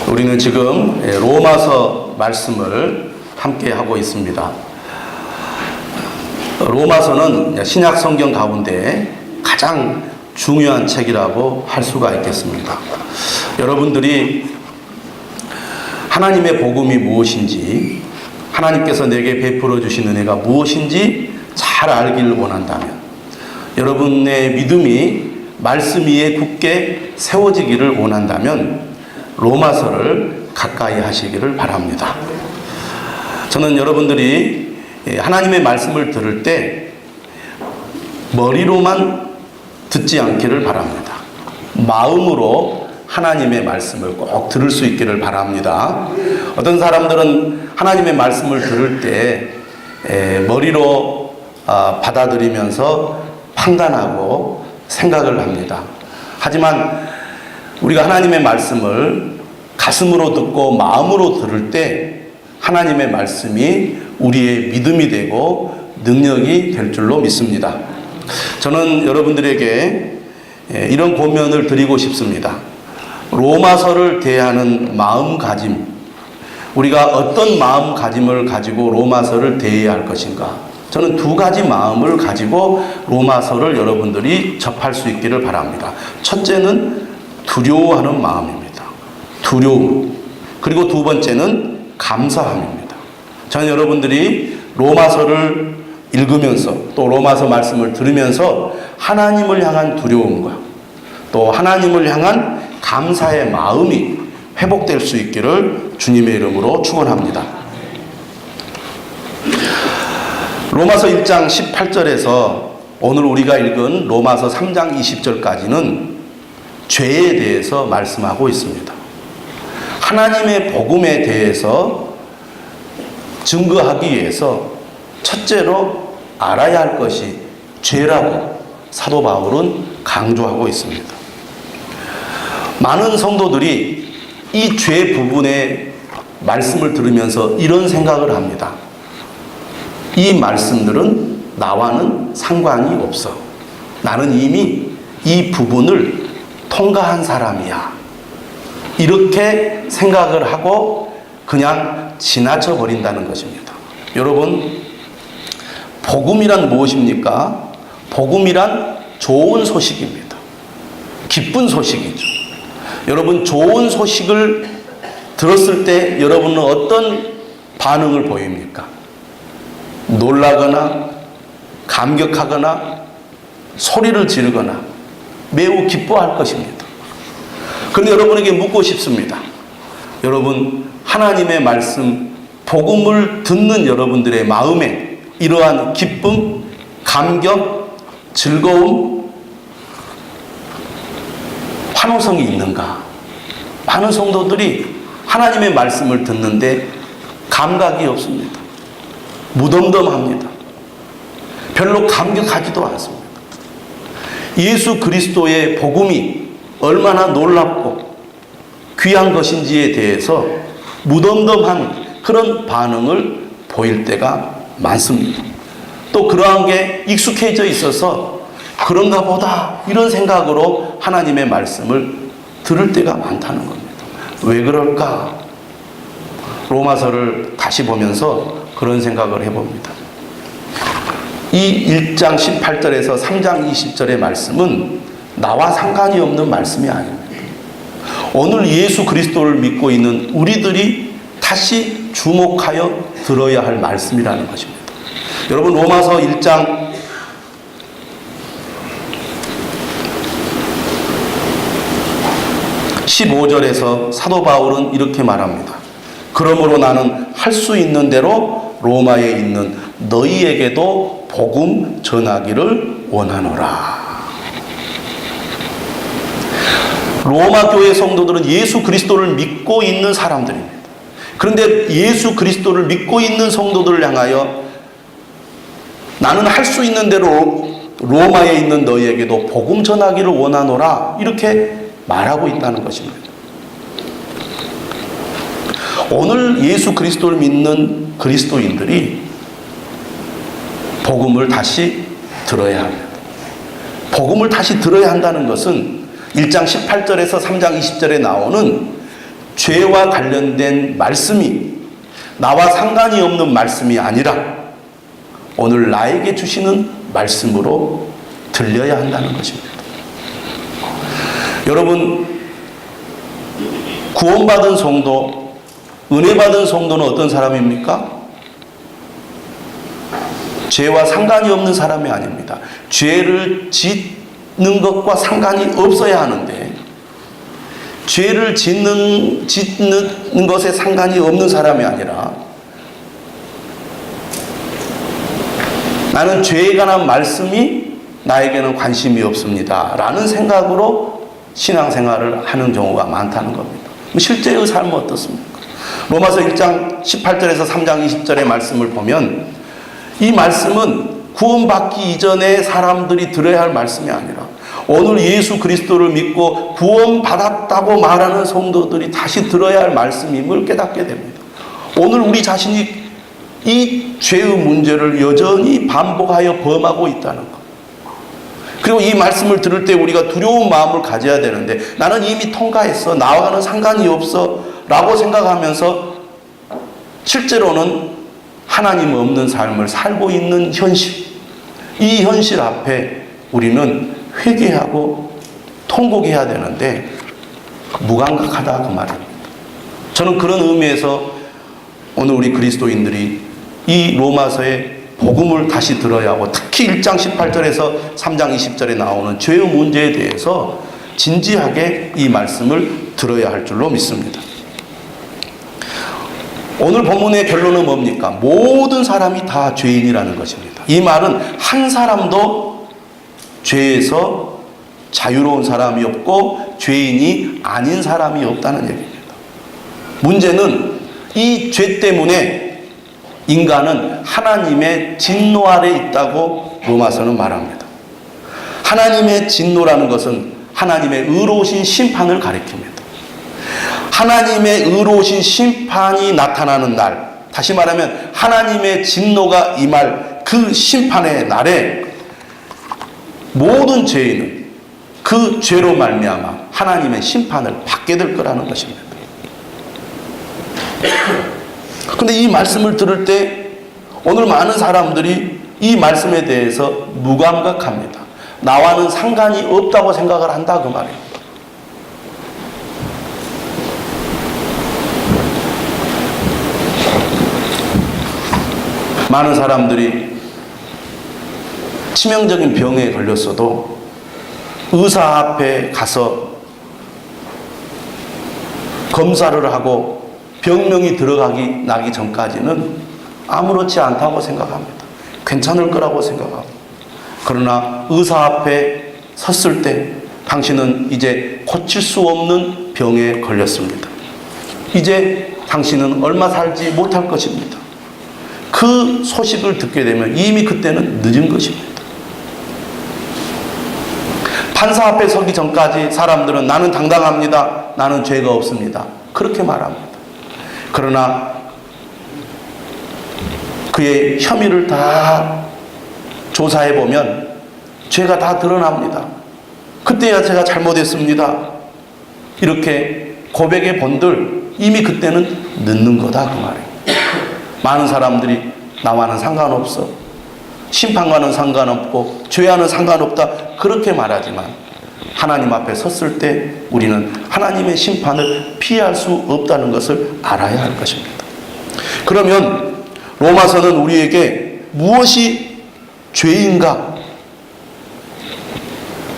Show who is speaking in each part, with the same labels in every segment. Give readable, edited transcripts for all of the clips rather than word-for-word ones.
Speaker 1: 우리는 지금 로마서 말씀을 함께 하고 있습니다. 로마서는 신약 성경 가운데 가장 중요한 책이라고 할 수가 있겠습니다. 여러분들이 하나님의 복음이 무엇인지, 하나님께서 내게 베풀어 주신 은혜가 무엇인지 잘 알기를 원한다면, 여러분의 믿음이 말씀 위에 굳게 세워지기를 원한다면 로마서를 가까이 하시기를 바랍니다. 저는 여러분들이 하나님의 말씀을 들을 때 머리로만 듣지 않기를 바랍니다. 마음으로 하나님의 말씀을 꼭 들을 수 있기를 바랍니다. 어떤 사람들은 하나님의 말씀을 들을 때 머리로 받아들이면서 판단하고 생각을 합니다. 하지만 우리가 하나님의 말씀을 가슴으로 듣고 마음으로 들을 때 하나님의 말씀이 우리의 믿음이 되고 능력이 될 줄로 믿습니다. 저는 여러분들에게 이런 고면을 드리고 싶습니다. 로마서를 대하는 마음가짐, 우리가 어떤 마음가짐을 가지고 로마서를 대해야 할 것인가? 저는 두 가지 마음을 가지고 로마서를 여러분들이 접할 수 있기를 바랍니다. 첫째는 두려워하는 마음입니다. 두려움. 그리고 두 번째는 감사함입니다. 저는 여러분들이 로마서를 읽으면서 또 로마서 말씀을 들으면서 하나님을 향한 두려움과 또 하나님을 향한 감사의 마음이 회복될 수 있기를 주님의 이름으로 축원합니다. 로마서 1장 18절에서 오늘 우리가 읽은 로마서 3장 20절까지는 죄에 대해서 말씀하고 있습니다. 하나님의 복음에 대해서 증거하기 위해서 첫째로 알아야 할 것이 죄라고 사도 바울은 강조하고 있습니다. 많은 성도들이 이 죄 부분의 말씀을 들으면서 이런 생각을 합니다. 이 말씀들은 나와는 상관이 없어. 나는 이미 이 부분을 통과한 사람이야. 이렇게 생각을 하고 그냥 지나쳐 버린다는 것입니다. 여러분, 복음이란 무엇입니까? 복음이란 좋은 소식입니다. 기쁜 소식이죠. 여러분, 좋은 소식을 들었을 때 여러분은 어떤 반응을 보입니까? 놀라거나 감격하거나 소리를 지르거나 매우 기뻐할 것입니다. 그런데 여러분에게 묻고 싶습니다. 여러분, 하나님의 말씀, 복음을 듣는 여러분들의 마음에 이러한 기쁨, 감격, 즐거움, 환호성이 있는가? 많은 성도들이 하나님의 말씀을 듣는데 감각이 없습니다. 무덤덤합니다. 별로 감격하지도 않습니다. 예수 그리스도의 복음이 얼마나 놀랍고 귀한 것인지에 대해서 무덤덤한 그런 반응을 보일 때가 많습니다. 또 그러한 게 익숙해져 있어서 그런가 보다 이런 생각으로 하나님의 말씀을 들을 때가 많다는 겁니다. 왜 그럴까? 로마서를 다시 보면서 그런 생각을 해봅니다. 이 1장 18절에서 3장 20절의 말씀은 나와 상관이 없는 말씀이 아닙니다. 오늘 예수 그리스도를 믿고 있는 우리들이 다시 주목하여 들어야 할 말씀이라는 것입니다. 여러분, 로마서 1장 15절에서 사도 바울은 이렇게 말합니다. 그러므로 나는 할 수 있는 대로 로마에 있는 너희에게도 복음 전하기를 원하노라. 로마 교회 성도들은 예수 그리스도를 믿고 있는 사람들입니다. 그런데 예수 그리스도를 믿고 있는 성도들을 향하여 나는 할 수 있는 대로 로마에 있는 너희에게도 복음 전하기를 원하노라, 이렇게 말하고 있다는 것입니다. 오늘 예수 그리스도를 믿는 그리스도인들이 복음을 다시 들어야 합니다. 복음을 다시 들어야 한다는 것은 1장 18절에서 3장 20절에 나오는 죄와 관련된 말씀이 나와 상관이 없는 말씀이 아니라 오늘 나에게 주시는 말씀으로 들려야 한다는 것입니다. 여러분, 구원받은 성도, 은혜받은 성도는 어떤 사람입니까? 죄와 상관이 없는 사람이 아닙니다. 죄를 짓는 것과 상관이 없어야 하는데 죄를 짓는 것에 상관이 없는 사람이 아니라 나는 죄에 관한 말씀이 나에게는 관심이 없습니다 라는 생각으로 신앙생활을 하는 경우가 많다는 겁니다. 실제의 삶은 어떻습니까? 로마서 1장 18절에서 3장 20절의 말씀을 보면 이 말씀은 구원받기 이전에 사람들이 들어야 할 말씀이 아니라 오늘 예수 그리스도를 믿고 구원받았다고 말하는 성도들이 다시 들어야 할 말씀임을 깨닫게 됩니다. 오늘 우리 자신이 이 죄의 문제를 여전히 반복하여 범하고 있다는 것. 그리고 이 말씀을 들을 때 우리가 두려운 마음을 가져야 되는데 나는 이미 통과했어. 나와는 상관이 없어. 라고 생각하면서 실제로는 하나님 없는 삶을 살고 있는 현실. 이 현실 앞에 우리는 회개하고 통곡해야 되는데 무감각하다 그 말입니다. 저는 그런 의미에서 오늘 우리 그리스도인들이 이 로마서의 복음을 다시 들어야 하고 특히 1장 18절에서 3장 20절에 나오는 죄의 문제에 대해서 진지하게 이 말씀을 들어야 할 줄로 믿습니다. 오늘 본문의 결론은 뭡니까? 모든 사람이 다 죄인이라는 것입니다. 이 말은 한 사람도 죄에서 자유로운 사람이 없고 죄인이 아닌 사람이 없다는 얘기입니다. 문제는 이 죄 때문에 인간은 하나님의 진노 아래 있다고 로마서는 말합니다. 하나님의 진노라는 것은 하나님의 의로우신 심판을 가리킵니다. 하나님의 의로우신 심판이 나타나는 날, 다시 말하면 하나님의 진노가 임할 그 심판의 날에 모든 죄인은 그 죄로 말미암아 하나님의 심판을 받게 될 거라는 것입니다. 그런데 이 말씀을 들을 때 오늘 많은 사람들이 이 말씀에 대해서 무감각합니다. 나와는 상관이 없다고 생각을 한다 그 말이에요. 많은 사람들이 치명적인 병에 걸렸어도 의사 앞에 가서 검사를 하고 병명이 나기 전까지는 아무렇지 않다고 생각합니다. 괜찮을 거라고 생각합니다. 그러나 의사 앞에 섰을 때 당신은 이제 고칠 수 없는 병에 걸렸습니다. 이제 당신은 얼마 살지 못할 것입니다. 그 소식을 듣게 되면 이미 그때는 늦은 것입니다. 판사 앞에 서기 전까지 사람들은 나는 당당합니다. 나는 죄가 없습니다. 그렇게 말합니다. 그러나 그의 혐의를 다 조사해 보면 죄가 다 드러납니다. 그때야 제가 잘못했습니다. 이렇게 고백해 본들 이미 그때는 늦는 거다 그 말이에요. 많은 사람들이 나와는 상관없어, 심판과는 상관없고 죄와는 상관없다 그렇게 말하지만 하나님 앞에 섰을 때 우리는 하나님의 심판을 피할 수 없다는 것을 알아야 할 것입니다. 그러면 로마서는 우리에게 무엇이 죄인가?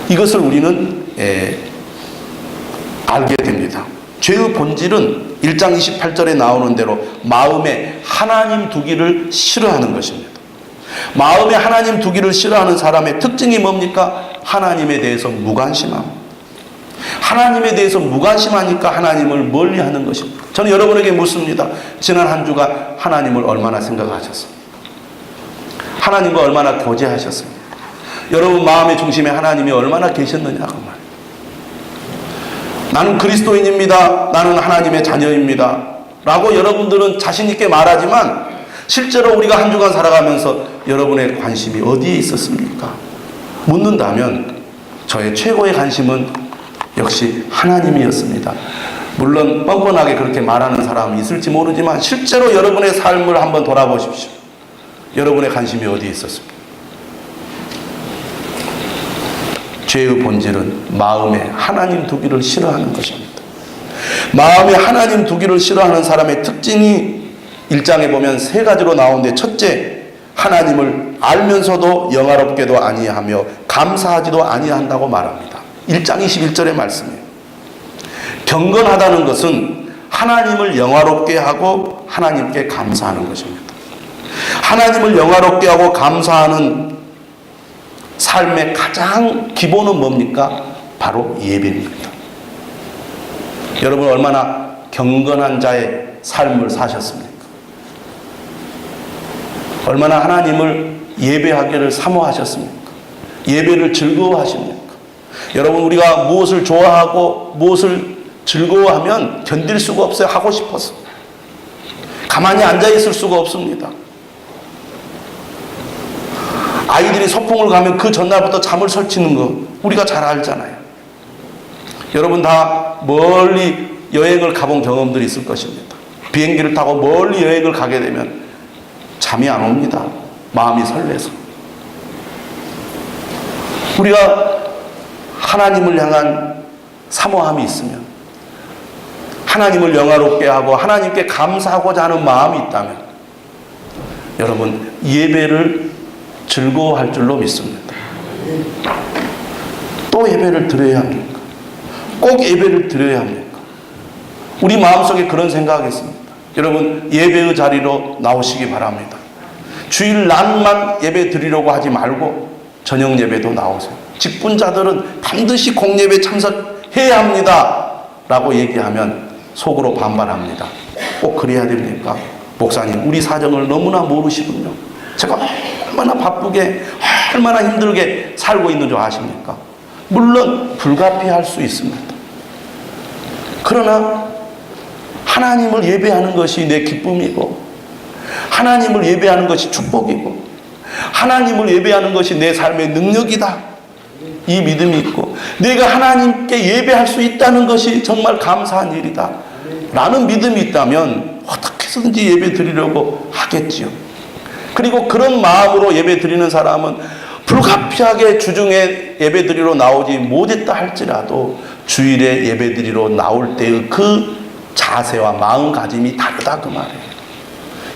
Speaker 1: 이것을 우리는 알게 됩니다. 죄의 본질은 1장 28절에 나오는 대로 마음에 하나님 두기를 싫어하는 것입니다. 마음에 하나님 두기를 싫어하는 사람의 특징이 뭡니까? 하나님에 대해서 무관심함. 하나님에 대해서 무관심하니까 하나님을 멀리하는 것입니다. 저는 여러분에게 묻습니다. 지난 한 주간 하나님을 얼마나 생각하셨습니까? 하나님과 얼마나 교제하셨습니까? 여러분 마음의 중심에 하나님이 얼마나 계셨느냐고 말이에요. 나는 그리스도인입니다. 나는 하나님의 자녀입니다. 라고 여러분들은 자신 있게 말하지만 실제로 우리가 한 주간 살아가면서 여러분의 관심이 어디에 있었습니까? 묻는다면 저의 최고의 관심은 역시 하나님이었습니다. 물론 뻔뻔하게 그렇게 말하는 사람이 있을지 모르지만 실제로 여러분의 삶을 한번 돌아보십시오. 여러분의 관심이 어디에 있었습니까? 죄의 본질은 마음에 하나님 두기를 싫어하는 것입니다. 마음에 하나님 두기를 싫어하는 사람의 특징이 1장에 보면 3가지로 나오는데, 첫째, 하나님을 알면서도 영화롭게도 아니하며 감사하지도 아니한다고 말합니다. 1장 21절의 말씀이에요. 경건하다는 것은 하나님을 영화롭게 하고 하나님께 감사하는 것입니다. 하나님을 영화롭게 하고 감사하는 삶의 가장 기본은 뭡니까? 바로 예배입니다. 여러분 얼마나 경건한 자의 삶을 사셨습니까? 얼마나 하나님을 예배하기를 사모하셨습니까? 예배를 즐거워하십니까? 여러분 우리가 무엇을 좋아하고 무엇을 즐거워하면 견딜 수가 없어요. 하고 싶어서 가만히 앉아있을 수가 없습니다. 아이들이 소풍을 가면 그 전날부터 잠을 설치는 거 우리가 잘 알잖아요. 여러분 다 멀리 여행을 가본 경험들이 있을 것입니다. 비행기를 타고 멀리 여행을 가게 되면 잠이 안 옵니다. 마음이 설레서. 우리가 하나님을 향한 사모함이 있으면, 하나님을 영화롭게 하고 하나님께 감사하고자 하는 마음이 있다면 여러분 예배를 즐거워할 줄로 믿습니다. 또 예배를 드려야 합니까? 꼭 예배를 드려야 합니까? 우리 마음속에 그런 생각이 있습니다. 여러분 예배의 자리로 나오시기 바랍니다. 주일 낮만 예배 드리려고 하지 말고 저녁 예배도 나오세요. 직분자들은 반드시 공예배 참석해야 합니다 라고 얘기하면 속으로 반발합니다. 꼭 그래야 됩니까? 목사님 우리 사정을 너무나 모르시군요. 제가 얼마나 바쁘게 얼마나 힘들게 살고 있는 줄 아십니까? 물론 불가피할 수 있습니다. 그러나 하나님을 예배하는 것이 내 기쁨이고, 하나님을 예배하는 것이 축복이고, 하나님을 예배하는 것이 내 삶의 능력이다, 이 믿음이 있고, 내가 하나님께 예배할 수 있다는 것이 정말 감사한 일이다 라는 믿음이 있다면 어떻게 해서든지 예배 드리려고 하겠지요. 그리고 그런 마음으로 예배 드리는 사람은 불가피하게 주중에 예배 드리러 나오지 못했다 할지라도 주일에 예배 드리러 나올 때의 그 자세와 마음가짐이 다르다 그 말이에요.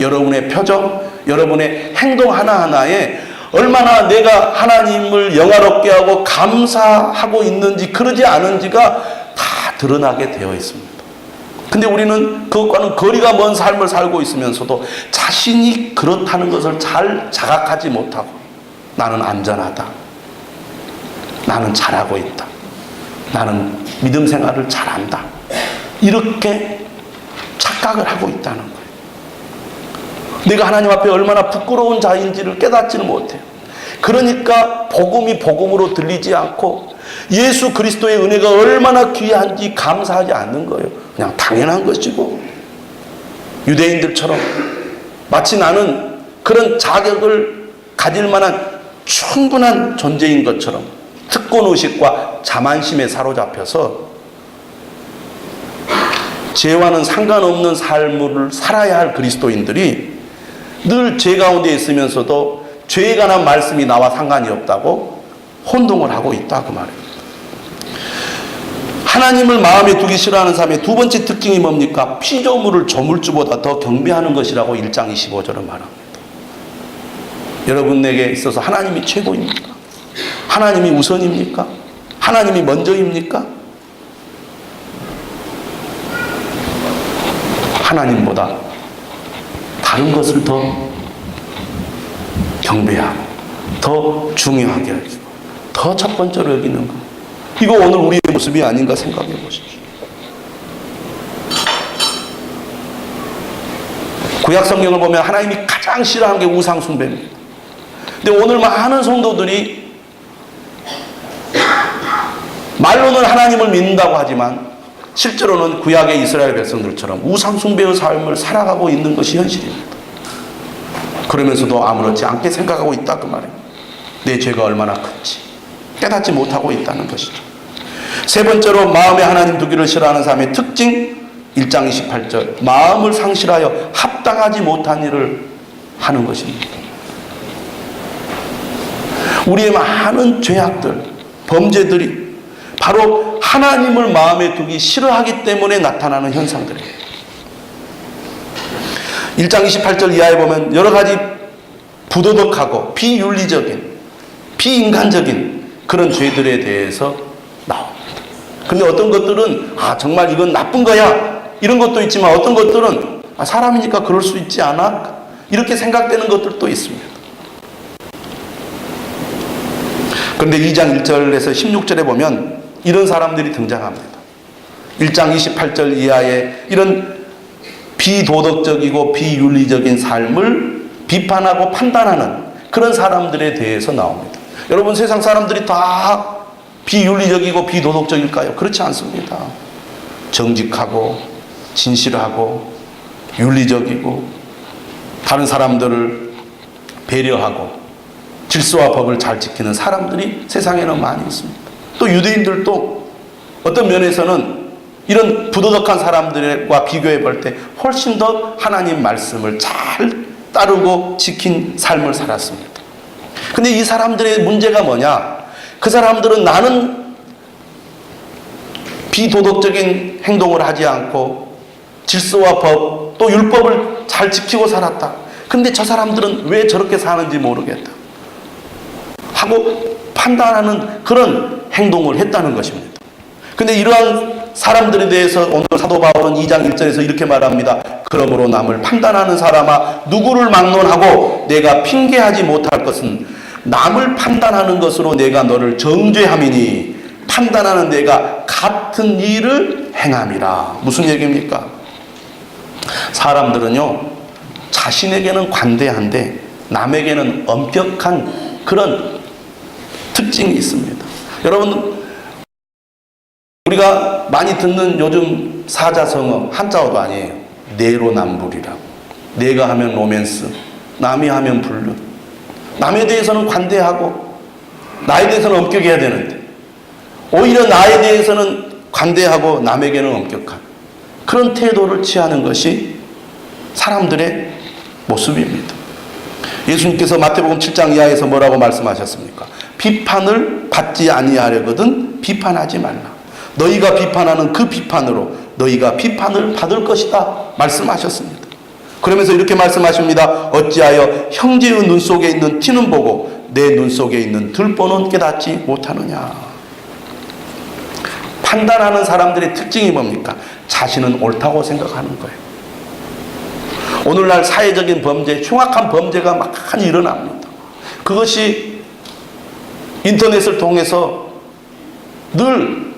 Speaker 1: 여러분의 표정, 여러분의 행동 하나하나에 얼마나 내가 하나님을 영화롭게 하고 감사하고 있는지 그러지 않은지가 다 드러나게 되어 있습니다. 근데 우리는 그것과는 거리가 먼 삶을 살고 있으면서도 자신이 그렇다는 것을 잘 자각하지 못하고 나는 안전하다, 나는 잘하고 있다, 나는 믿음 생활을 잘한다, 이렇게 착각을 하고 있다는 거예요. 내가 하나님 앞에 얼마나 부끄러운 자인지를 깨닫지는 못해요. 그러니까 복음이 복음으로 들리지 않고 예수 그리스도의 은혜가 얼마나 귀한지 감사하지 않는 거예요. 그냥 당연한 것이고, 유대인들처럼 마치 나는 그런 자격을 가질 만한 충분한 존재인 것처럼 특권의식과 자만심에 사로잡혀서 죄와는 상관없는 삶을 살아야 할 그리스도인들이 늘 죄 가운데 있으면서도 죄에 관한 말씀이 나와 상관이 없다고 혼동을 하고 있다 그 말이에요. 하나님을 마음에 두기 싫어하는 사람의 두 번째 특징이 뭡니까? 피조물을 조물주보다 더 경배하는 것이라고 1장 25절은 말합니다. 여러분에게 있어서 하나님이 최고입니까? 하나님이 우선입니까? 하나님이 먼저입니까? 하나님보다 다른 것을 더 경배하고 더 중요하게 여기고 더 첫 번째로 여기는 것, 이거 오늘 우리의 모습이 아닌가 생각해 보십시오. 구약 성경을 보면 하나님이 가장 싫어하는 게 우상 숭배입니다. 근데 오늘 많은 성도들이 말로는 하나님을 믿는다고 하지만 실제로는 구약의 이스라엘 백성들처럼 우상 숭배의 삶을 살아가고 있는 것이 현실입니다. 그러면서도 아무렇지 않게 생각하고 있다 그 말이에요. 내 죄가 얼마나 큰지 깨닫지 못하고 있다는 것이죠. 세 번째로 마음에 하나님 두기를 싫어하는 사람의 특징 1장 28절 마음을 상실하여 합당하지 못한 일을 하는 것입니다. 우리의 많은 죄악들, 범죄들이 바로 하나님을 마음에 두기 싫어하기 때문에 나타나는 현상들이에요. 1장 28절 이하에 보면 여러 가지 부도덕하고 비윤리적인, 비인간적인 그런 죄들에 대해서 나옵니다. 근데 어떤 것들은 정말 이건 나쁜 거야 이런 것도 있지만 어떤 것들은 사람이니까 그럴 수 있지 않아? 이렇게 생각되는 것들도 있습니다. 그런데 2장 1절에서 16절에 보면 이런 사람들이 등장합니다. 1장 28절 이하에 이런 비도덕적이고 비윤리적인 삶을 비판하고 판단하는 그런 사람들에 대해서 나옵니다. 여러분 세상 사람들이 다 비윤리적이고 비도덕적일까요? 그렇지 않습니다. 정직하고 진실하고 윤리적이고 다른 사람들을 배려하고 질서와 법을 잘 지키는 사람들이 세상에는 많이 있습니다. 또 유대인들도 어떤 면에서는 이런 부도덕한 사람들과 비교해 볼 때 훨씬 더 하나님 말씀을 잘 따르고 지킨 삶을 살았습니다. 근데 이 사람들의 문제가 뭐냐? 그 사람들은 나는 비도덕적인 행동을 하지 않고 질서와 법, 또 율법을 잘 지키고 살았다. 근데 저 사람들은 왜 저렇게 사는지 모르겠다 하고 판단하는 그런 행동을 했다는 것입니다. 근데 이러한 사람들에 대해서 오늘 사도 바울은 2장 1절에서 이렇게 말합니다. 그러므로 남을 판단하는 사람아 누구를 막론하고 내가 핑계하지 못할 것은 남을 판단하는 것으로 내가 너를 정죄함이니 판단하는 내가 같은 일을 행함이라. 무슨 얘기입니까? 사람들은요 자신에게는 관대한데 남에게는 엄격한 그런 특징이 있습니다. 여러분 우리가 많이 듣는 요즘 사자성어 한자어도 아니에요. 내로남불이라고. 내가 하면 로맨스, 남이 하면 불륜. 남에 대해서는 관대하고 나에 대해서는 엄격해야 되는데 오히려 나에 대해서는 관대하고 남에게는 엄격한 그런 태도를 취하는 것이 사람들의 모습입니다. 예수님께서 마태복음 7장 이하에서 뭐라고 말씀하셨습니까? 비판을 받지 아니하려거든 비판하지 말라. 너희가 비판하는 그 비판으로 너희가 비판을 받을 것이다 말씀하셨습니다. 그러면서 이렇게 말씀하십니다. 어찌하여 형제의 눈 속에 있는 티는 보고 내 눈 속에 있는 들보는 깨닫지 못하느냐. 판단하는 사람들의 특징이 뭡니까? 자신은 옳다고 생각하는 거예요. 오늘날 사회적인 범죄, 흉악한 범죄가 많이 일어납니다. 그것이 인터넷을 통해서 늘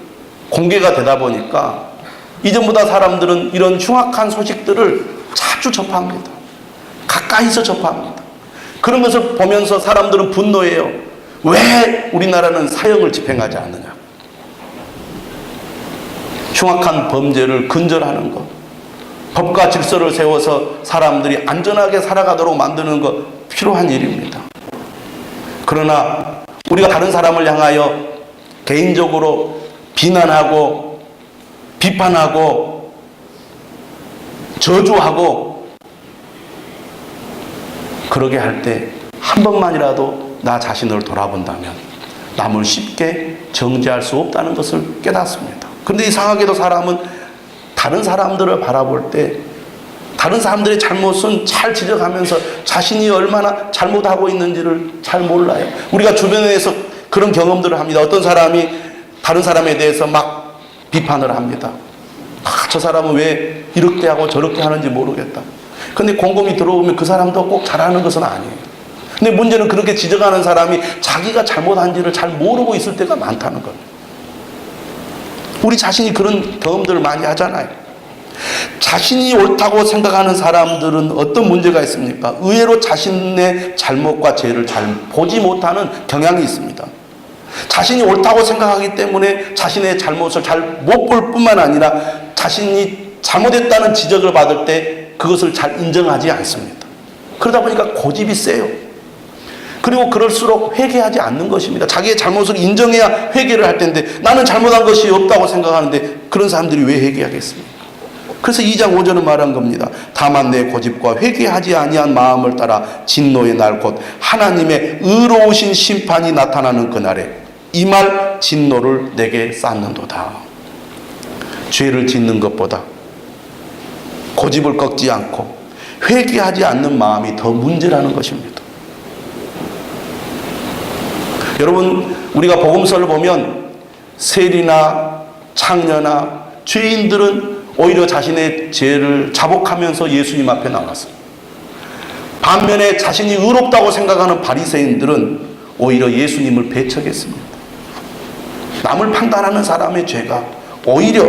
Speaker 1: 공개가 되다 보니까 이전보다 사람들은 이런 흉악한 소식들을 자주 접합니다. 가까이서 접합니다. 그런 것을 보면서 사람들은 분노해요. 왜 우리나라는 사형을 집행하지 않느냐. 흉악한 범죄를 근절하는 것, 법과 질서를 세워서 사람들이 안전하게 살아가도록 만드는 것 필요한 일입니다. 그러나 우리가 다른 사람을 향하여 개인적으로 비난하고 비판하고 저주하고 그러게 할 때 한 번만이라도 나 자신을 돌아본다면 남을 쉽게 정죄할 수 없다는 것을 깨닫습니다. 그런데 이상하게도 사람은 다른 사람들을 바라볼 때 다른 사람들의 잘못은 잘 지적하면서 자신이 얼마나 잘못하고 있는지를 잘 몰라요. 우리가 주변에서 그런 경험들을 합니다. 어떤 사람이 다른 사람에 대해서 막 비판을 합니다. 저 사람은 왜 이렇게 하고 저렇게 하는지 모르겠다. 근데 곰곰이 들어보면 그 사람도 꼭 잘하는 것은 아니에요. 근데 문제는 그렇게 지적하는 사람이 자기가 잘못한지를 잘 모르고 있을 때가 많다는 겁니다. 우리 자신이 그런 경험들을 많이 하잖아요. 자신이 옳다고 생각하는 사람들은 어떤 문제가 있습니까? 의외로 자신의 잘못과 죄를 잘 보지 못하는 경향이 있습니다. 자신이 옳다고 생각하기 때문에 자신의 잘못을 잘 못 볼 뿐만 아니라 자신이 잘못했다는 지적을 받을 때 그것을 잘 인정하지 않습니다. 그러다 보니까 고집이 세요. 그리고 그럴수록 회개하지 않는 것입니다. 자기의 잘못을 인정해야 회개를 할 텐데 나는 잘못한 것이 없다고 생각하는데 그런 사람들이 왜 회개하겠습니까? 그래서 2장 5절은 말한 겁니다. 다만 내 고집과 회개하지 아니한 마음을 따라 진노의 날 곧 하나님의 의로우신 심판이 나타나는 그날에 이 말 진노를 내게 쌓는도다. 죄를 짓는 것보다 고집을 꺾지 않고 회개하지 않는 마음이 더 문제라는 것입니다. 여러분, 우리가 복음서를 보면 세리나 창녀나 죄인들은 오히려 자신의 죄를 자복하면서 예수님 앞에 나왔어요. 반면에 자신이 의롭다고 생각하는 바리새인들은 오히려 예수님을 배척했습니다. 남을 판단하는 사람의 죄가 오히려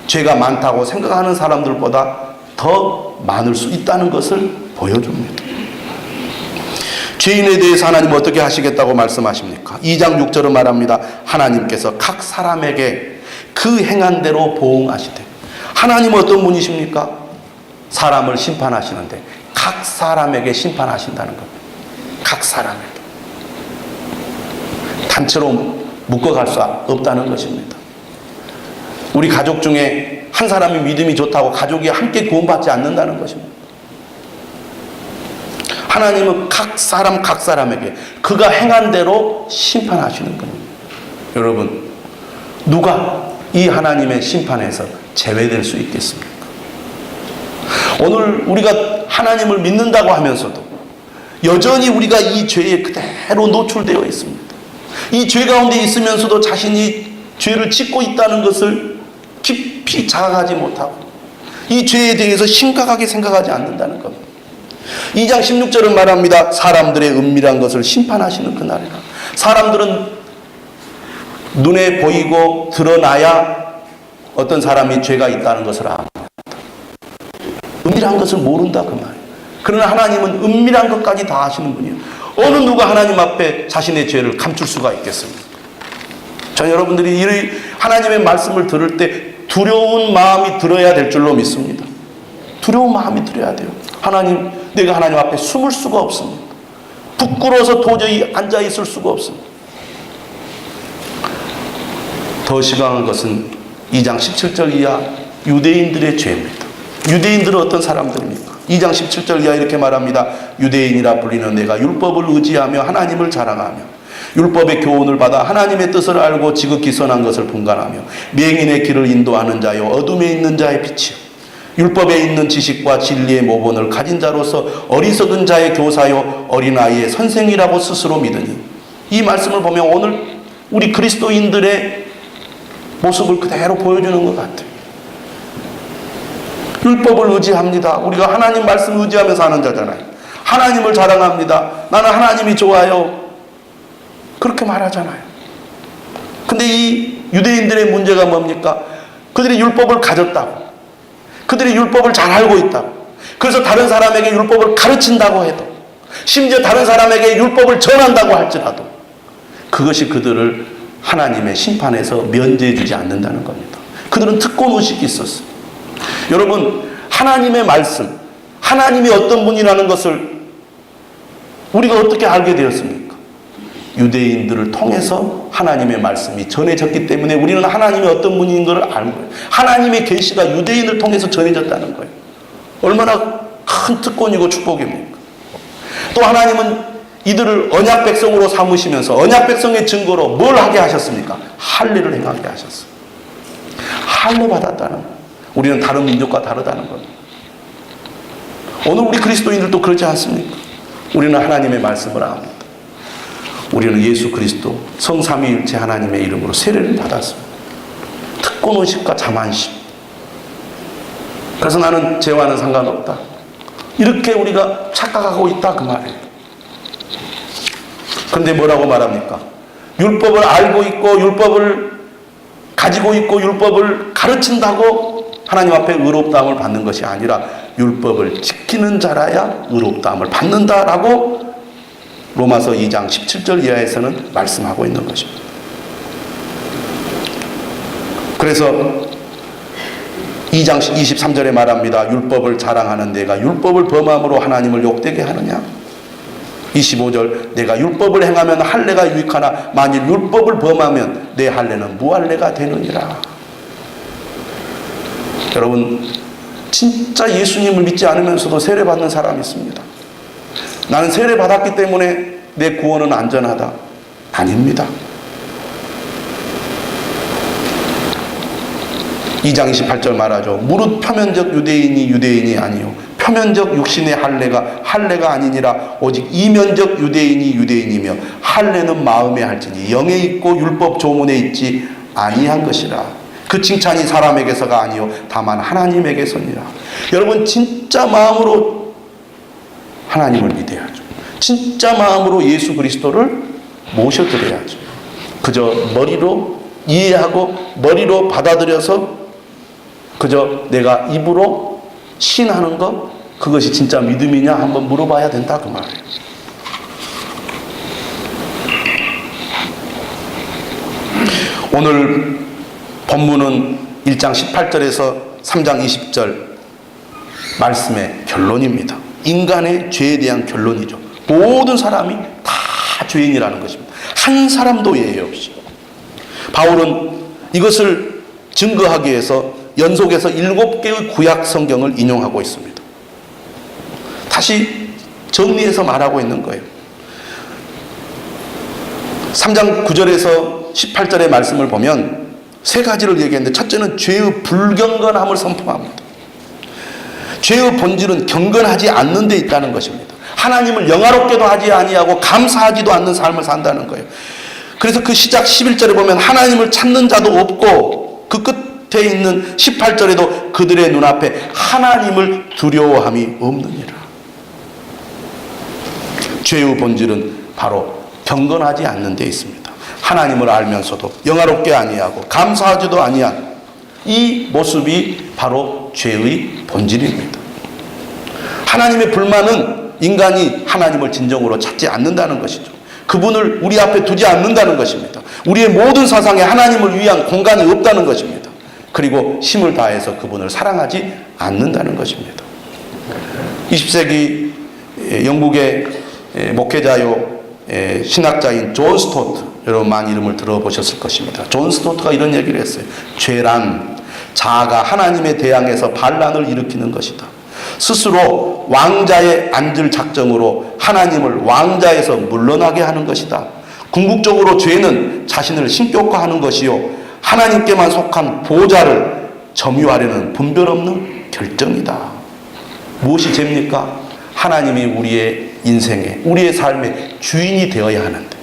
Speaker 1: 죄가 많다고 생각하는 사람들보다 더 많을 수 있다는 것을 보여줍니다. 죄인에 대해서 하나님은 어떻게 하시겠다고 말씀하십니까? 2장 6절은 말합니다. 하나님께서 각 사람에게 그 행한 대로 보응하시되. 하나님은 어떤 분이십니까? 사람을 심판하시는데 각 사람에게 심판하신다는 겁니다. 각 사람에게. 단체로 묶어갈 수 없다는 것입니다. 우리 가족 중에 한 사람이 믿음이 좋다고 가족이 함께 구원받지 않는다는 것입니다. 하나님은 각 사람에게 그가 행한 대로 심판하시는 겁니다. 여러분, 누가 이 하나님의 심판에서 제외될 수 있겠습니까? 오늘 우리가 하나님을 믿는다고 하면서도 여전히 우리가 이 죄에 그대로 노출되어 있습니다. 이 죄 가운데 있으면서도 자신이 죄를 짓고 있다는 것을 깊이 자각하지 못하고 이 죄에 대해서 심각하게 생각하지 않는다는 겁니다. 2장 16절은 말합니다. 사람들의 은밀한 것을 심판하시는 그날이라. 사람들은 눈에 보이고 드러나야 어떤 사람이 죄가 있다는 것을 압니다. 은밀한 것을 모른다 그 말이에요. 그러나 하나님은 은밀한 것까지 다 아시는 분이에요. 어느 누가 하나님 앞에 자신의 죄를 감출 수가 있겠습니까? 전 여러분들이 이 하나님의 말씀을 들을 때 두려운 마음이 들어야 될 줄로 믿습니다. 두려운 마음이 들어야 돼요. 하나님, 내가 하나님 앞에 숨을 수가 없습니다. 부끄러워서 도저히 앉아 있을 수가 없습니다. 더 심각한 것은 2장 17절 이하 유대인들의 죄입니다. 유대인들은 어떤 사람들입니까? 2장 17절 이하 이렇게 말합니다. 유대인이라 불리는 내가 율법을 의지하며 하나님을 자랑하며 율법의 교훈을 받아 하나님의 뜻을 알고 지극히 선한 것을 분간하며 맹인의 길을 인도하는 자요 어둠에 있는 자의 빛이요 율법에 있는 지식과 진리의 모본을 가진 자로서 어리석은 자의 교사요 어린아이의 선생이라고 스스로 믿으니. 이 말씀을 보면 오늘 우리 그리스도인들의 모습을 그대로 보여주는 것 같아요. 율법을 의지합니다. 우리가 하나님 말씀 의지하면서 하는 자잖아요. 하나님을 자랑합니다. 나는 하나님이 좋아요. 그렇게 말하잖아요. 근데 이 유대인들의 문제가 뭡니까? 그들이 율법을 가졌다고. 그들이 율법을 잘 알고 있다고. 그래서 다른 사람에게 율법을 가르친다고 해도, 심지어 다른 사람에게 율법을 전한다고 할지라도 그것이 그들을 하나님의 심판에서 면제해 주지 않는다는 겁니다. 그들은 특권의식이 있었어요. 여러분, 하나님의 말씀, 하나님이 어떤 분이라는 것을 우리가 어떻게 알게 되었습니까? 유대인들을 통해서 하나님의 말씀이 전해졌기 때문에 우리는 하나님이 어떤 분인 것을 알 거예요. 하나님의 계시가 유대인을 통해서 전해졌다는 거예요. 얼마나 큰 특권이고 축복입니까? 또 하나님은 이들을 언약 백성으로 삼으시면서 언약 백성의 증거로 뭘 하게 하셨습니까? 할례를 행하게 하셨어요. 할례 받았다는 거예요. 우리는 다른 민족과 다르다는 겁니다. 오늘 우리 그리스도인들도 그렇지 않습니까? 우리는 하나님의 말씀을 압니다. 우리는 예수 그리스도 성삼위일체 하나님의 이름으로 세례를 받았습니다. 특권의식과 자만심. 그래서 나는 죄와는 상관없다. 이렇게 우리가 착각하고 있다 그 말이에요. 그런데 뭐라고 말합니까? 율법을 알고 있고 율법을 가지고 있고 율법을 가르친다고 하나님 앞에 의롭다함을 받는 것이 아니라 율법을 지키는 자라야 의롭다함을 받는다라고 로마서 2장 17절 이하에서는 말씀하고 있는 것입니다. 그래서 2장 23절에 말합니다. 율법을 자랑하는 내가 율법을 범함으로 하나님을 욕되게 하느냐? 25절 내가 율법을 행하면 할례가 유익하나 만일 율법을 범하면 내 할례는 무할례가 되느니라. 여러분, 진짜 예수님을 믿지 않으면서도 세례받는 사람이 있습니다. 나는 세례받았기 때문에 내 구원은 안전하다. 아닙니다. 2장 28절 말하죠. 무릇 표면적 유대인이 유대인이 아니요 표면적 육신의 할례가 아니니라. 오직 이면적 유대인이 유대인이며 할례는 마음에 할지니 영에 있고 율법 조문에 있지 아니한 것이라. 그 칭찬이 사람에게서가 아니요 다만 하나님에게서니라. 여러분, 진짜 마음으로 하나님을 믿어야죠. 진짜 마음으로 예수 그리스도를 모셔드려야죠. 그저 머리로 이해하고 머리로 받아들여서 그저 내가 입으로 신하는 것, 그것이 진짜 믿음이냐 한번 물어봐야 된다 그 말이에요. 오늘 본문은 1장 18절에서 3장 20절 말씀의 결론입니다. 인간의 죄에 대한 결론이죠. 모든 사람이 다 죄인이라는 것입니다. 한 사람도 예외 없이. 바울은 이것을 증거하기 위해서 연속해서 7개의 구약 성경을 인용하고 있습니다. 다시 정리해서 말하고 있는 거예요. 3장 9절에서 18절의 말씀을 보면 세 가지를 얘기했는데, 첫째는 죄의 불경건함을 선포합니다. 죄의 본질은 경건하지 않는 데 있다는 것입니다. 하나님을 영화롭게도 하지 아니하고 감사하지도 않는 삶을 산다는 거예요. 그래서 그 시작 11절에 보면 하나님을 찾는 자도 없고, 그 끝에 있는 18절에도 그들의 눈앞에 하나님을 두려워함이 없느니라. 죄의 본질은 바로 경건하지 않는 데 있습니다. 하나님을 알면서도 영화롭게 아니하고 감사하지도 아니한 이 모습이 바로 죄의 본질입니다. 하나님의 불만은 인간이 하나님을 진정으로 찾지 않는다는 것이죠. 그분을 우리 앞에 두지 않는다는 것입니다. 우리의 모든 사상에 하나님을 위한 공간이 없다는 것입니다. 그리고 힘을 다해서 그분을 사랑하지 않는다는 것입니다. 20세기 영국의 목회자요 신학자인 존 스토트, 여러분 많이 이름을 들어보셨을 것입니다. 존 스토트가 이런 얘기를 했어요. 죄란 자아가 하나님에 대항해서 반란을 일으키는 것이다. 스스로 왕자에 앉을 작정으로 하나님을 왕자에서 물러나게 하는 것이다. 궁극적으로 죄는 자신을 신격화하는 것이요 하나님께만 속한 보좌를 점유하려는 분별 없는 결정이다. 무엇이 죄입니까? 하나님이 우리의 인생에, 우리의 삶의 주인이 되어야 하는데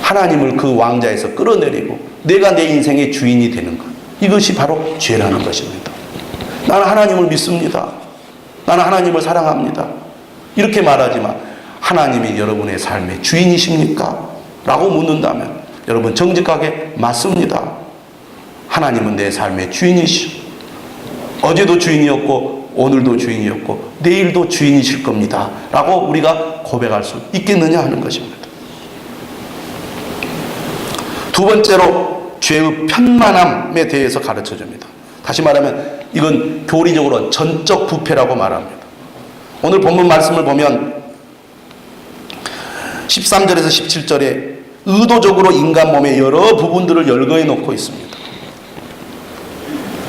Speaker 1: 하나님을 그 왕자에서 끌어내리고 내가 내 인생의 주인이 되는 것, 이것이 바로 죄라는 것입니다. 나는 하나님을 믿습니다. 나는 하나님을 사랑합니다. 이렇게 말하지만 하나님이 여러분의 삶의 주인이십니까? 라고 묻는다면 여러분 정직하게 맞습니다. 하나님은 내 삶의 주인이시오. 어제도 주인이었고 오늘도 주인이었고 내일도 주인이실 겁니다. 라고 우리가 고백할 수 있겠느냐 하는 것입니다. 두 번째로 죄의 편만함에 대해서 가르쳐 줍니다. 다시 말하면 이건 교리적으로 전적 부패라고 말합니다. 오늘 본문 말씀을 보면 13절에서 17절에 의도적으로 인간 몸의 여러 부분들을 열거해 놓고 있습니다.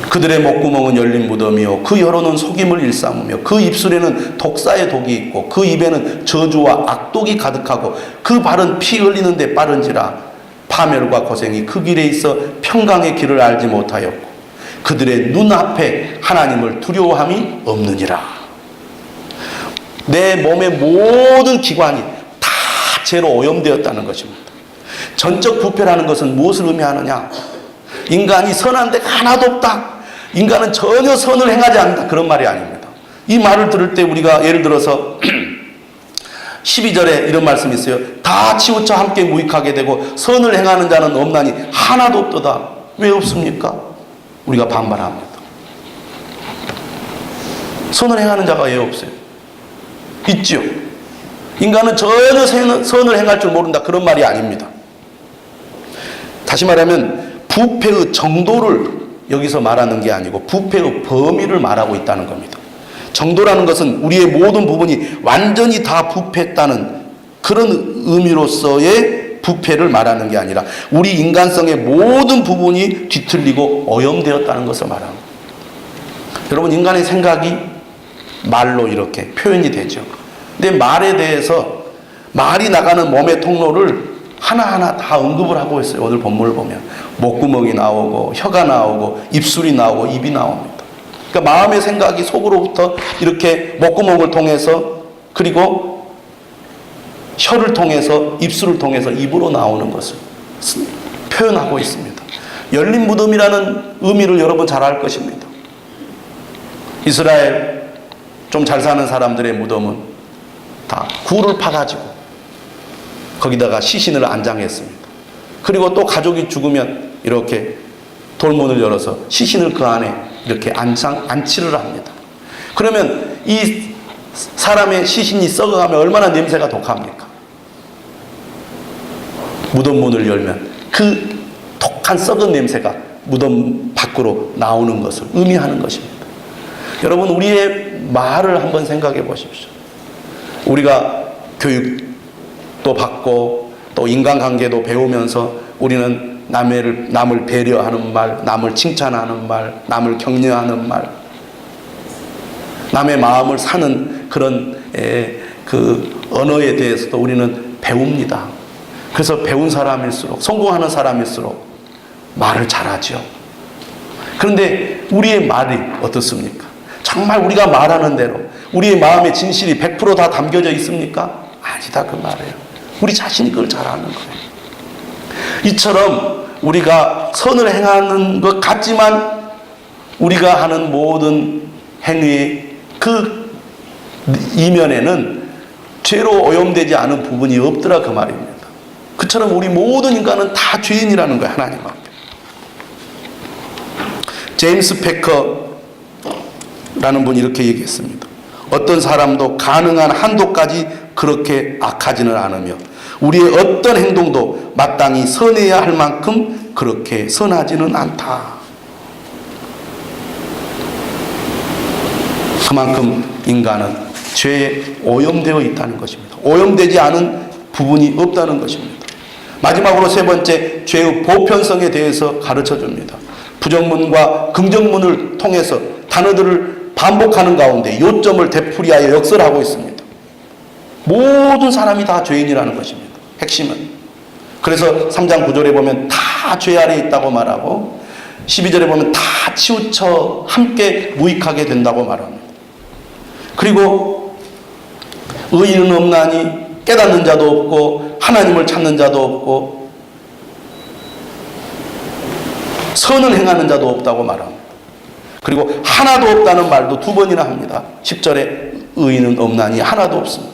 Speaker 1: 그들의 목구멍은 열린 무덤이요 그 혀로는 속임을 일삼으며 그 입술에는 독사의 독이 있고 그 입에는 저주와 악독이 가득하고 그 발은 피 흘리는 데 빠른지라. 파멸과 고생이 그 길에 있어 평강의 길을 알지 못하였고 그들의 눈앞에 하나님을 두려워함이 없느니라. 내 몸의 모든 기관이 다 죄로 오염되었다는 것입니다. 전적 부패라는 것은 무엇을 의미하느냐? 인간이 선한 데가 하나도 없다. 인간은 전혀 선을 행하지 않는다. 그런 말이 아닙니다. 이 말을 들을 때 우리가 예를 들어서 12절에 이런 말씀이 있어요. 다 치우쳐 함께 무익하게 되고 선을 행하는 자는 없나니 하나도 없도다. 왜 없습니까? 우리가 반발합니다. 선을 행하는 자가 왜 없어요? 있죠. 인간은 전혀 선을 행할 줄 모른다. 그런 말이 아닙니다. 다시 말하면 부패의 정도를 여기서 말하는 게 아니고 부패의 범위를 말하고 있다는 겁니다. 정도라는 것은 우리의 모든 부분이 완전히 다 부패했다는 그런 의미로서의 부패를 말하는 게 아니라 우리 인간성의 모든 부분이 뒤틀리고 오염되었다는 것을 말합니다. 여러분, 인간의 생각이 말로 이렇게 표현이 되죠. 근데 말에 대해서 말이 나가는 몸의 통로를 하나하나 다 언급을 하고 있어요. 오늘 본문을 보면 목구멍이 나오고 혀가 나오고 입술이 나오고 입이 나옵니다. 그러니까 마음의 생각이 속으로부터 이렇게 목구멍을 통해서 그리고 혀를 통해서 입술을 통해서 입으로 나오는 것을 표현하고 있습니다. 열린 무덤이라는 의미를 여러분 잘 알 것입니다. 이스라엘 좀 잘 사는 사람들의 무덤은 다 굴을 파가지고 거기다가 시신을 안장했습니다. 그리고 또 가족이 죽으면 이렇게 돌문을 열어서 시신을 그 안에 이렇게 안치를 합니다. 그러면 이 사람의 시신이 썩어가면 얼마나 냄새가 독합니까? 무덤 문을 열면 그 독한 썩은 냄새가 무덤 밖으로 나오는 것을 의미하는 것입니다. 여러분, 우리의 말을 한번 생각해 보십시오. 우리가 교육도 받고 또 인간관계도 배우면서 우리는 남을 배려하는 말, 남을 칭찬하는 말, 남을 격려하는 말, 남의 마음을 사는 그런 그 언어에 대해서도 우리는 배웁니다. 그래서 배운 사람일수록, 성공하는 사람일수록 말을 잘하죠. 그런데 우리의 말이 어떻습니까? 정말 우리가 말하는 대로 우리의 마음의 진실이 100% 다 담겨져 있습니까? 아니다, 그 말이에요. 우리 자신이 그걸 잘하는 거예요. 이처럼 우리가 선을 행하는 것 같지만 우리가 하는 모든 행위의 그 이면에는 죄로 오염되지 않은 부분이 없더라, 그 말입니다. 그처럼 우리 모든 인간은 다 죄인이라는 거예요, 하나님 앞에. 제임스 패커라는 분이 이렇게 얘기했습니다. 어떤 사람도 가능한 한도까지 그렇게 악하지는 않으며 우리의 어떤 행동도 마땅히 선해야 할 만큼 그렇게 선하지는 않다. 그만큼 인간은 죄에 오염되어 있다는 것입니다. 오염되지 않은 부분이 없다는 것입니다. 마지막으로 세 번째, 죄의 보편성에 대해서 가르쳐 줍니다. 부정문과 긍정문을 통해서 단어들을 반복하는 가운데 요점을 되풀이하여 역설하고 있습니다. 모든 사람이 다 죄인이라는 것입니다. 핵심은. 그래서 3장 9절에 보면 다 죄 아래 있다고 말하고 12절에 보면 다 치우쳐 함께 무익하게 된다고 말합니다. 그리고 의인은 없나니 깨닫는 자도 없고 하나님을 찾는 자도 없고 선을 행하는 자도 없다고 말합니다. 그리고 하나도 없다는 말도 두 번이나 합니다. 10절에 의인은 없나니 하나도 없습니다.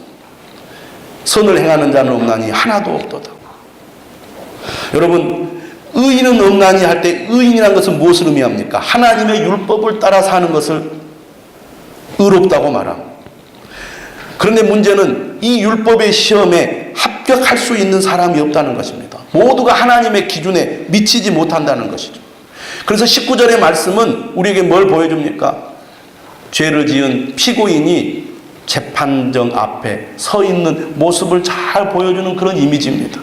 Speaker 1: 선을 행하는 자는 없나니 하나도 없도다. 여러분, 의인은 없나니 할 때 의인이라는 것은 무엇을 의미합니까? 하나님의 율법을 따라 사는 것을 의롭다고 말합니다. 그런데 문제는 이 율법의 시험에 합격할 수 있는 사람이 없다는 것입니다. 모두가 하나님의 기준에 미치지 못한다는 것이죠. 그래서 19절의 말씀은 우리에게 뭘 보여줍니까? 죄를 지은 피고인이 재판정 앞에 서 있는 모습을 잘 보여주는 그런 이미지입니다.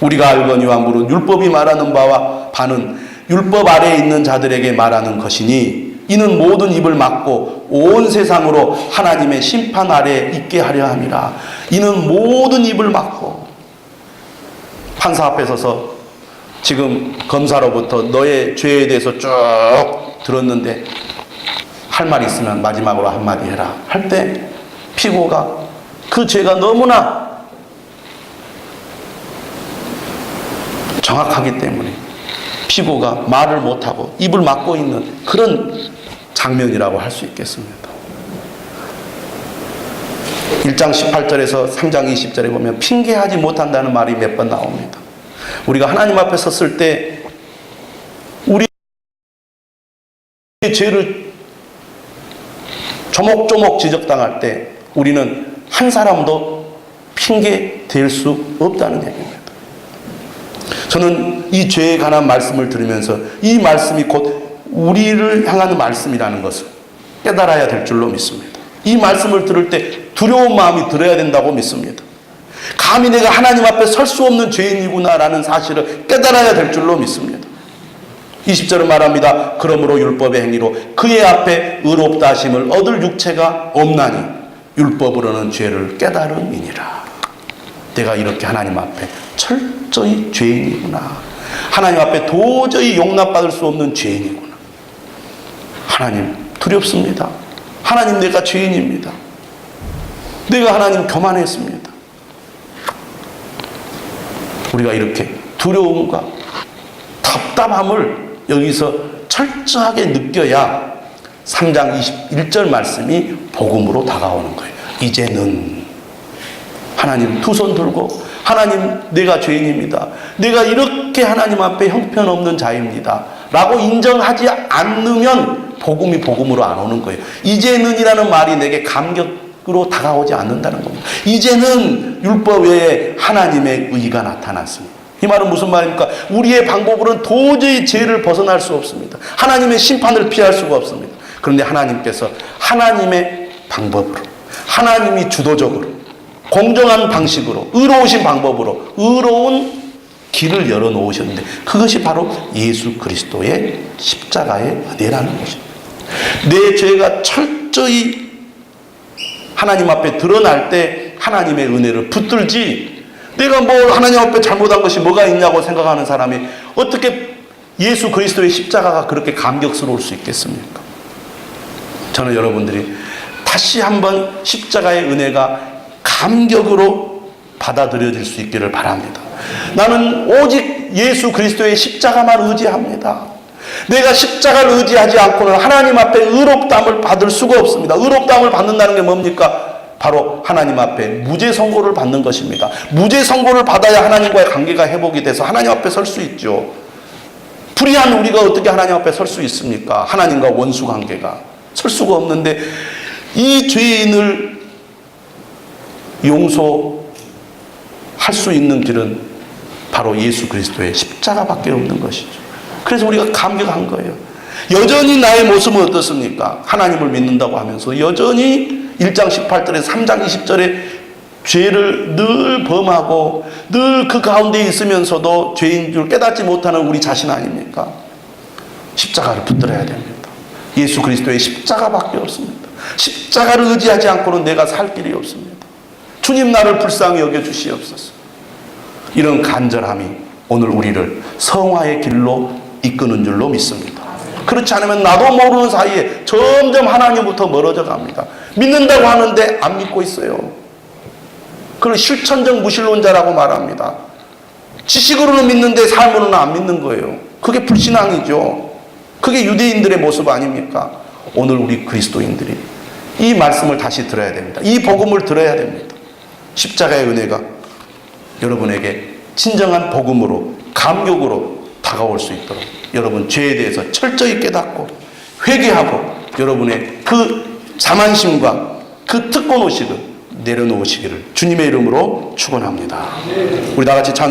Speaker 1: 우리가 알거니와 무릇 율법이 말하는 바와 바는 율법 아래에 있는 자들에게 말하는 것이니 이는 모든 입을 막고 온 세상으로 하나님의 심판 아래에 있게 하려 함이라. 이는 모든 입을 막고 판사 앞에 서서 지금 검사로부터 너의 죄에 대해서 쭉 들었는데 할 말 있으면 마지막으로 한마디 해라 할 때 피고가 그 죄가 너무나 정확하기 때문에 피고가 말을 못하고 입을 막고 있는 그런 장면이라고 할 수 있겠습니다. 1장 18절에서 3장 20절에 보면 핑계하지 못한다는 말이 몇 번 나옵니다. 우리가 하나님 앞에 섰을 때 우리의 죄를 조목조목 지적당할 때 우리는 한 사람도 핑계 댈 수 없다는 얘기입니다. 저는 이 죄에 관한 말씀을 들으면서 이 말씀이 곧 우리를 향하는 말씀이라는 것을 깨달아야 될 줄로 믿습니다. 이 말씀을 들을 때 두려운 마음이 들어야 된다고 믿습니다. 감히 내가 하나님 앞에 설 수 없는 죄인이구나라는 사실을 깨달아야 될 줄로 믿습니다. 20절은 말합니다. 그러므로 율법의 행위로 그의 앞에 의롭다 하심을 얻을 육체가 없나니 율법으로는 죄를 깨달음이니라. 내가 이렇게 하나님 앞에 철저히 죄인이구나. 하나님 앞에 도저히 용납받을 수 없는 죄인이구나. 하나님 두렵습니다. 하나님 내가 죄인입니다. 내가 하나님 교만했습니다. 우리가 이렇게 두려움과 답답함을 여기서 철저하게 느껴야 3장 21절 말씀이 복음으로 다가오는 거예요. 이제는 하나님 두 손 들고 하나님 내가 죄인입니다. 내가 이렇게 하나님 앞에 형편없는 자입니다. 라고 인정하지 않으면 복음이 복음으로 안 오는 거예요. 이제는이라는 말이 내게 감격으로 다가오지 않는다는 겁니다. 이제는 율법 외에 하나님의 의가 나타났습니다. 이 말은 무슨 말입니까? 우리의 방법으로는 도저히 죄를 벗어날 수 없습니다. 하나님의 심판을 피할 수가 없습니다. 그런데 하나님께서 하나님의 방법으로, 하나님이 주도적으로, 공정한 방식으로, 의로우신 방법으로 의로운 길을 열어놓으셨는데 그것이 바로 예수 그리스도의 십자가의 은혜라는 것입니다. 내 죄가 철저히 하나님 앞에 드러날 때 하나님의 은혜를 붙들지, 내가 뭐 하나님 앞에 잘못한 것이 뭐가 있냐고 생각하는 사람이 어떻게 예수 그리스도의 십자가가 그렇게 감격스러울 수 있겠습니까? 저는 여러분들이 다시 한번 십자가의 은혜가 감격으로 받아들여질 수 있기를 바랍니다. 나는 오직 예수 그리스도의 십자가만 의지합니다. 내가 십자가를 의지하지 않고는 하나님 앞에 의롭다함을 받을 수가 없습니다. 의롭다함을 받는다는 게 뭡니까? 바로 하나님 앞에 무죄 선고를 받는 것입니다. 무죄 선고를 받아야 하나님과의 관계가 회복이 돼서 하나님 앞에 설 수 있죠. 불의한 우리가 어떻게 하나님 앞에 설 수 있습니까? 하나님과 원수 관계가 설 수가 없는데, 이 죄인을 용서할 수 있는 길은 바로 예수 그리스도의 십자가밖에 없는 것이죠. 그래서 우리가 감격한 거예요. 여전히 나의 모습은 어떻습니까? 하나님을 믿는다고 하면서 여전히 1장 18절에서 3장 20절에 죄를 늘 범하고 늘 그 가운데 있으면서도 죄인 줄 깨닫지 못하는 우리 자신 아닙니까? 십자가를 붙들어야 됩니다. 예수 그리스도의 십자가밖에 없습니다. 십자가를 의지하지 않고는 내가 살 길이 없습니다. 주님 나를 불쌍히 여겨주시옵소서. 이런 간절함이 오늘 우리를 성화의 길로 이끄는 줄로 믿습니다. 그렇지 않으면 나도 모르는 사이에 점점 하나님부터 멀어져 갑니다. 믿는다고 하는데 안 믿고 있어요. 그걸 실천적 무신론자라고 말합니다. 지식으로는 믿는데 삶으로는 안 믿는 거예요. 그게 불신앙이죠. 그게 유대인들의 모습 아닙니까? 오늘 우리 그리스도인들이 이 말씀을 다시 들어야 됩니다. 이 복음을 들어야 됩니다. 십자가의 은혜가 여러분에게 진정한 복음으로, 감격으로 다가올 수 있도록 여러분 죄에 대해서 철저히 깨닫고 회개하고 여러분의 그 자만심과 그 특권의식을 내려놓으시기를 주님의 이름으로 축원합니다. 우리 다 같이 찬송.